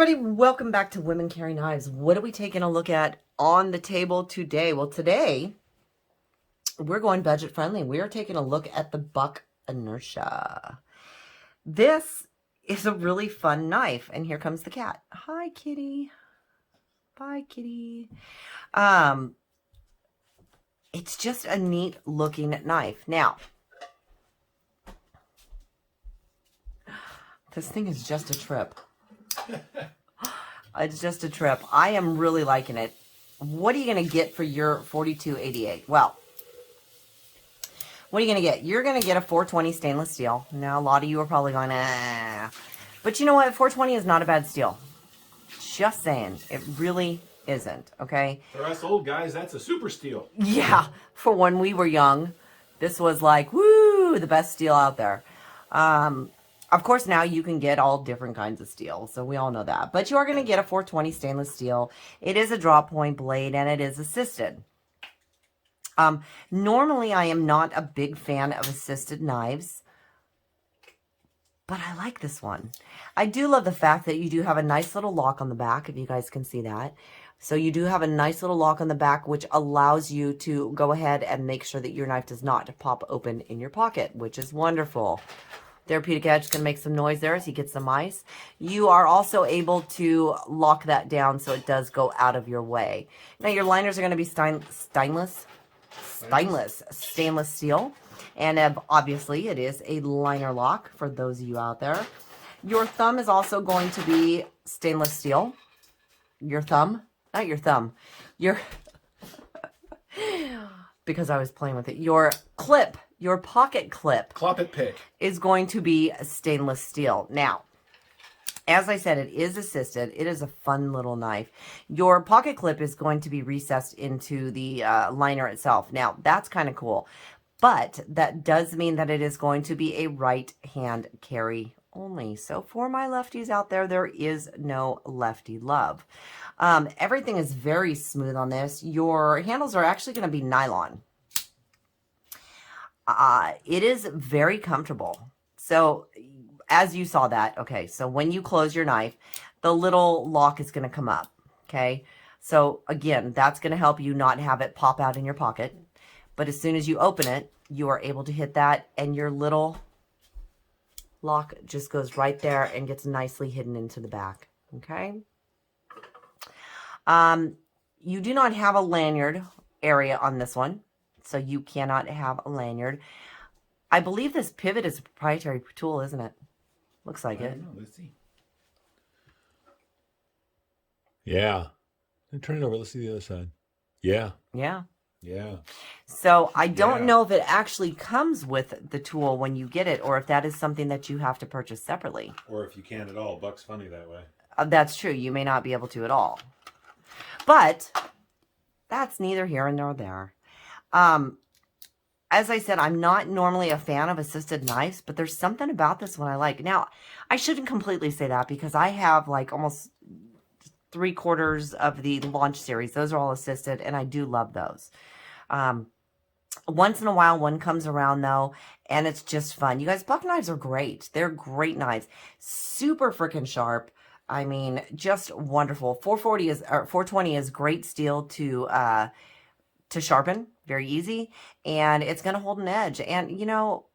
everybody, welcome back to Women Carry Knives. What are we taking a look at on the table today? Well, today we're going budget friendly. We are taking a look at the Buck Inertia. This is a really fun knife, and here comes the cat. Hi, kitty. Bye, kitty. It's just a neat looking knife. Now, this thing is just a trip. It's just a trip. I am really liking it. What are you going to get for your $42.88? Well, what are you going to get? You're going to get a 420 stainless steel. Now, a lot of you are probably going, but you know what? 420 is not a bad steel. Just saying. It really isn't, okay? For us old guys, that's a super steel. Yeah. For when we were young, this was like, woo, the best steel out there. Of course, now you can get all different kinds of steel, so we all know that. But you are going to get a 420 stainless steel. It is a drop point blade, and it is assisted. Normally, I am not a big fan of assisted knives, but I like this one. I do love the fact that you do have a nice little lock on the back, if you guys can see that. So you do have a nice little lock on the back, which allows you to go ahead and make sure that your knife does not pop open in your pocket, which is wonderful. Therapeutic Edge is going to make some noise there as he gets some ice. You are also able to lock that down so it does go out of your way. Now, your liners are going to be stainless steel. And obviously, it is a liner lock for those of you out there. Your thumb is also going to be stainless steel. Your thumb, not your thumb. Your, because I was playing with it. Your clip. Your pocket clip is going to be stainless steel. Now, as I said, it is assisted. It is a fun little knife. Your pocket clip is going to be recessed into the liner itself. Now, that's kind of cool. But that does mean that it is going to be a right hand carry only. So for my lefties out there, there is no lefty love. Everything is very smooth on this. Your handles are actually going to be nylon. It is very comfortable. So as you saw that, okay, so when you close your knife, the little lock is going to come up, okay? So again, that's going to help you not have it pop out in your pocket. But as soon as you open it, you are able to hit that and your little lock just goes right there and gets nicely hidden into the back, okay? You do not have a lanyard area on this one. So you cannot have a lanyard. I believe this pivot is a proprietary tool, isn't it? Looks like it. Know. Let's see. Yeah. Turn it over. Let's see the other side. Yeah. Yeah. Yeah. So I don't know if it actually comes with the tool when you get it, or if that is something that you have to purchase separately. Or if you can at all. Buck's funny that way. That's true. You may not be able to at all. But that's neither here nor there. As I said, I'm not normally a fan of assisted knives, but there's something about this one I like. Now, I shouldn't completely say that because I have like almost 3/4 of the launch series. Those are all assisted, and I do love those. Once in a while, one comes around though, and it's just fun. You guys, Buck knives are great. They're great knives. Super freaking sharp. I mean, just wonderful. 420 is great steel to sharpen. Very easy, and it's going to hold an edge. And, you know,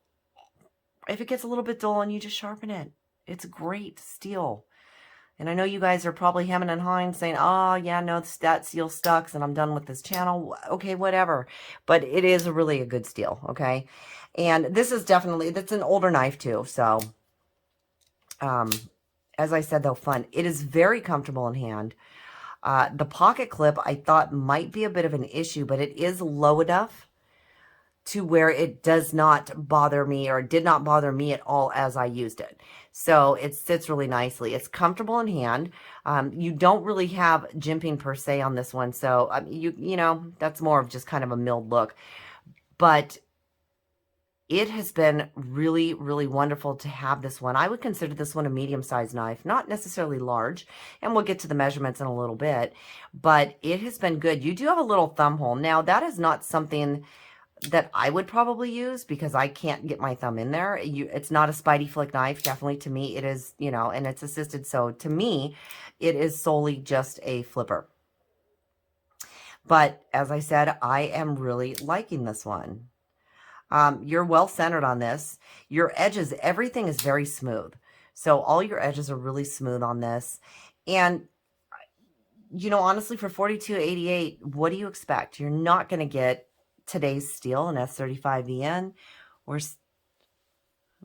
if it gets a little bit dull and you just sharpen it, it's great steel. And I know you guys are probably hemming and hawing saying, oh, yeah, no, that steel sucks and I'm done with this channel. Okay, whatever. But it is really a good steel, okay? And this is definitely, that's an older knife too. So, as I said, though, fun. It is very comfortable in hand. The pocket clip I thought might be a bit of an issue, but it is low enough to where it does not bother me, or did not bother me at all as I used it. So it sits really nicely. It's comfortable in hand. You don't really have jimping per se on this one. So you know, that's more of just kind of a milled look. But it has been really, really wonderful to have this one. I would consider this one a medium-sized knife, not necessarily large, and we'll get to the measurements in a little bit, but it has been good. You do have a little thumb hole. Now, that is not something that I would probably use because I can't get my thumb in there. It's not a Spidey flick knife. Definitely to me, it is, you know, and it's assisted. So to me, it is solely just a flipper. But as I said, I am really liking this one. You're well centered on this. Your edges, everything is very smooth. So all your edges are really smooth on this. And, you know, honestly, for $42.88, what do you expect? You're not going to get today's steel, an S35VN. Or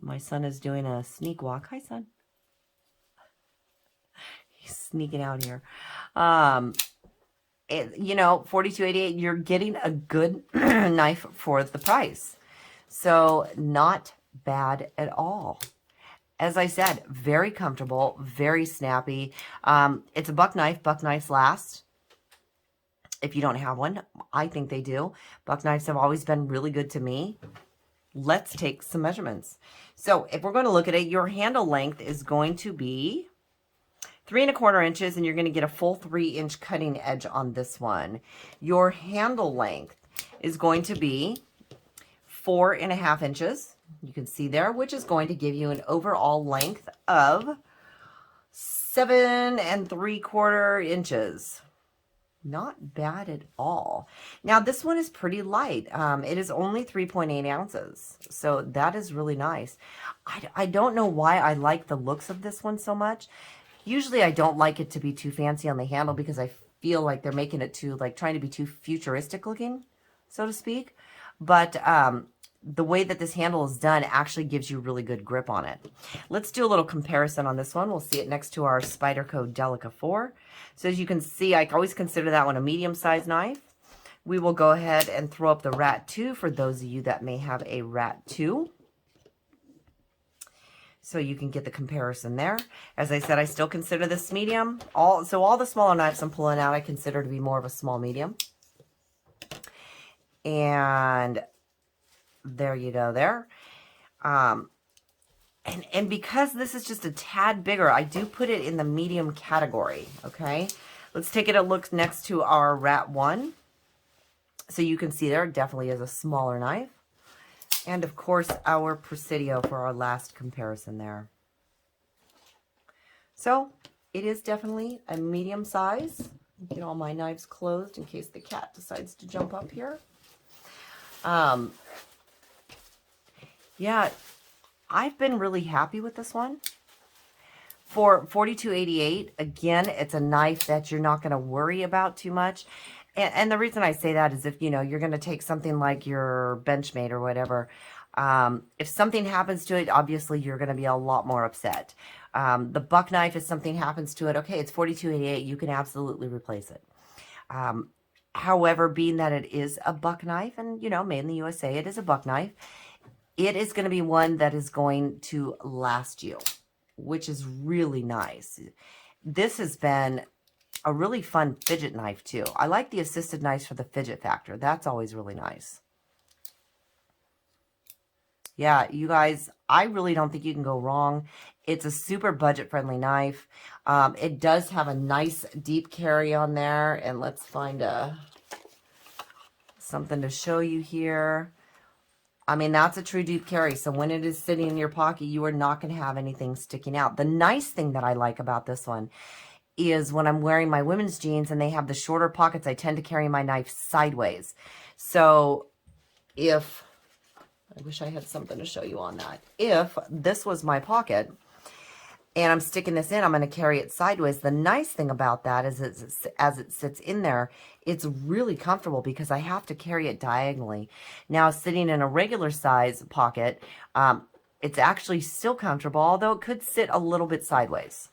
my son is doing a sneak walk. Hi, son. He's sneaking out here. You know, $42.88, you're getting a good knife for the price. So not bad at all. As I said, very comfortable, very snappy. It's a buck knife. Buck knives last. If you don't have one, I think they do. Buck knives have always been really good to me. Let's take some measurements. So if we're going to look at it, your handle length is going to be 3¼ inches, and you're going to get a full 3-inch cutting edge on this one. Your handle length is going to be 4½ inches. You can see there, which is going to give you an overall length of 7¾ inches. Not bad at all. Now, this one is pretty light. It is only 3.8 ounces. So that is really nice. I don't know why I like the looks of this one so much. Usually I don't like it to be too fancy on the handle because I feel like they're making it too, like trying to be too futuristic looking, so to speak. But the way that this handle is done actually gives you really good grip on it. Let's do a little comparison on this one. We'll see it next to our Spyderco Delica 4. So as you can see, I always consider that one a medium-sized knife. We will go ahead and throw up the Rat 2 for those of you that may have a Rat 2. So you can get the comparison there. As I said, I still consider this medium. All the smaller knives I'm pulling out, I consider to be more of a small medium. And there you go there. And because this is just a tad bigger, I do put it in the medium category, okay? Let's take a look next to our Rat 1. So you can see there definitely is a smaller knife. And of course, our Presidio for our last comparison there. So it is definitely a medium size. Get all my knives closed in case the cat decides to jump up here. Yeah, I've been really happy with this one. For $42.88, again, it's a knife that you're not going to worry about too much. And the reason I say that is if, you know, you're going to take something like your Benchmade or whatever, if something happens to it, obviously you're going to be a lot more upset. The buck knife, if something happens to it, okay, it's $42.88, you can absolutely replace it. However, being that it is a buck knife, and, you know, made in the USA, it is a buck knife, it is going to be one that is going to last you, which is really nice. This has been a really fun fidget knife too. I like the assisted knives for the fidget factor. That's always really nice. Yeah, you guys, I really don't think you can go wrong. It's a super budget-friendly knife. It does have a nice deep carry on there. And let's find something to show you here. I mean, that's a true deep carry. So when it is sitting in your pocket, you are not going to have anything sticking out. The nice thing that I like about this one is when I'm wearing my women's jeans and they have the shorter pockets, I tend to carry my knife sideways. So if, I wish I had something to show you on that. If this was my pocket and I'm sticking this in, I'm going to carry it sideways. The nice thing about that is as it sits in there, it's really comfortable because I have to carry it diagonally. Now, sitting in a regular size pocket, it's actually still comfortable, although it could sit a little bit sideways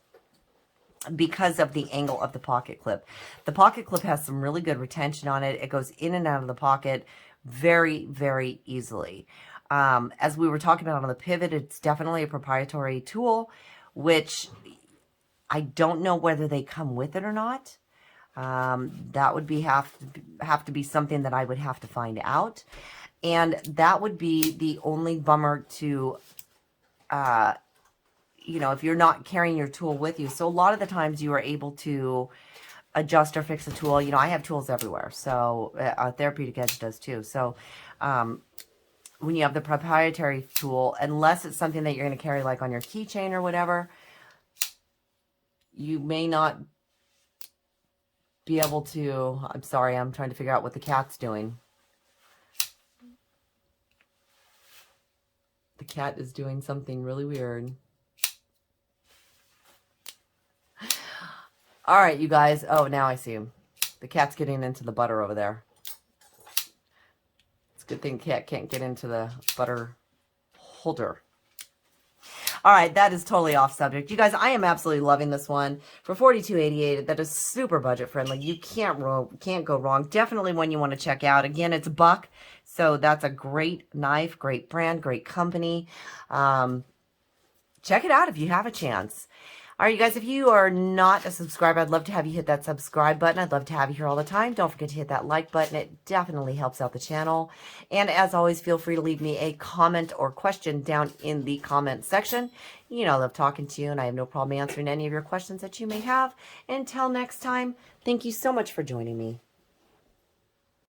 because of the angle of the pocket clip. The pocket clip has some really good retention on it. It goes in and out of the pocket very, very easily. As we were talking about on the pivot, it's definitely a proprietary tool, which I don't know whether they come with it or not. That would have to be something that I would have to find out. And that would be the only bummer to, you know, if you're not carrying your tool with you. So a lot of the times you are able to adjust or fix a tool. You know, I have tools everywhere. So Therapeutic Edge does too. So when you have the proprietary tool, unless it's something that you're going to carry like on your keychain or whatever, you may not be able to, I'm sorry, I'm trying to figure out what the cat's doing. The cat is doing something really weird. All right, you guys. Oh, now I see him. The cat's getting into the butter over there. It's a good thing cat can't get into the butter holder. All right, that is totally off subject. You guys, I am absolutely loving this one for $42.88. That is super budget friendly. You can't go wrong. Definitely one you want to check out. Again, it's Buck, so that's a great knife, great brand, great company. Check it out if you have a chance. All right, you guys, if you are not a subscriber, I'd love to have you hit that subscribe button. I'd love to have you here all the time. Don't forget to hit that like button. It definitely helps out the channel. And as always, feel free to leave me a comment or question down in the comment section. You know, I love talking to you, and I have no problem answering any of your questions that you may have. Until next time, thank you so much for joining me.